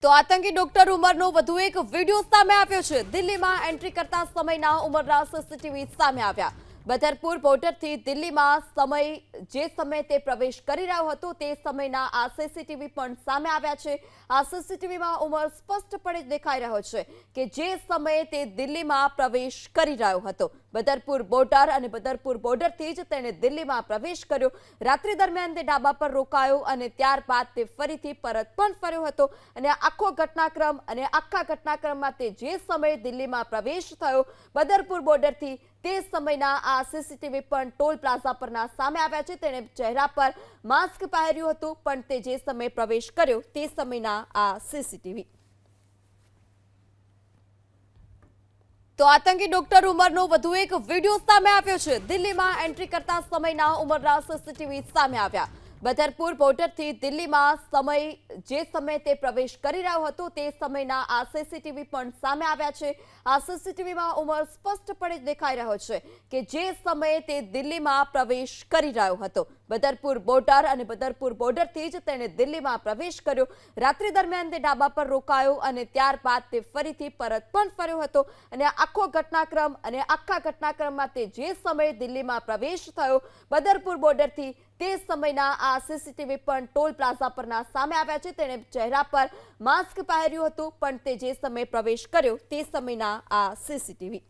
તો આતંકી ડોક્ટર ઉમરનો વધુ એક વિડિયો સામે આવ્યો છે। દિલ્હીમાં એન્ટ્રી કરતા સમયના ઉમરના સીસીટીવી સામે આવ્યા। બદરપુર બોર્ડરથી દિલ્હીમાં જે સમયે તે પ્રવેશ કરી રહ્યો હતો તે સમયના આ સીસીટીવી પણ સામે આવ્યા છે। આ સીસીટીવીમાં ઉમર સ્પષ્ટપણે દેખાઈ રહ્યો છે કે જે સમયે તે દિલ્હીમાં પ્રવેશ કરી રહ્યો હતો। બદરપુર બોર્ડર અને બદરપુર બોર્ડરથી જ તેણે દિલ્હીમાં પ્રવેશ કર્યો। રાત્રિ દરમિયાન તે ઢાબા પર રોકાયો અને ત્યારબાદ તે ફરીથી પરત પણ ફર્યો હતો અને આખા ઘટનાક્રમમાં તે જે સમયે દિલ્હીમાં પ્રવેશ થયો બદરપુર બોર્ડરથી તે સમયના આ સીસીટીવી પણ ટોલ પ્લાઝા પરના સામે આવ્યા છે। તેણે ચહેરા પર માસ્ક પહેર્યું હતું પણ તે જે સમયે પ્રવેશ કર્યો તે સમયના આ સીસીટીવી। તો આતંકી ડોક્ટર ઉમરનો વધુ એક વિડિયો સામે આવ્યો છે। દિલ્હીમાં એન્ટ્રી કરતા સમયના ઉમરના સીસીટીવી સામે આવ્યા। બદરપુર બોર્ડરથી દિલ્હીમાં જે સમયે તે પ્રવેશ કરી રહ્યો હતો તે સમયના આ સીસીટીવી પણ સામે આવ્યા છે। આ સીસીટીવીમાં ઉમર સ્પષ્ટપણે દેખાઈ રહ્યો છે કે જે સમયે તે દિલ્હીમાં પ્રવેશ કરી રહ્યો હતો। બદરપુર બોર્ડર અને બદરપુર બોર્ડરથી જ તેણે દિલ્હીમાં પ્રવેશ કર્યો। રાત્રિ દરમિયાન તે ઢાબા પર રોકાયો અને ત્યારબાદ તે ફરીથી પરત પણ ફર્યો હતો અને આખા ઘટનાક્રમમાં તે જે સમયે દિલ્હીમાં પ્રવેશ થયો બદરપુર બોર્ડરથી તે સમયના આ સીસીટીવી પણ ટોલ પ્લાઝા પરના સામે આવ્યા છે। તેણે ચહેરા પર માસ્ક પહેર્યું હતું પણ તે જે સમયે પ્રવેશ કર્યો તે સમયના આ સીસીટીવી।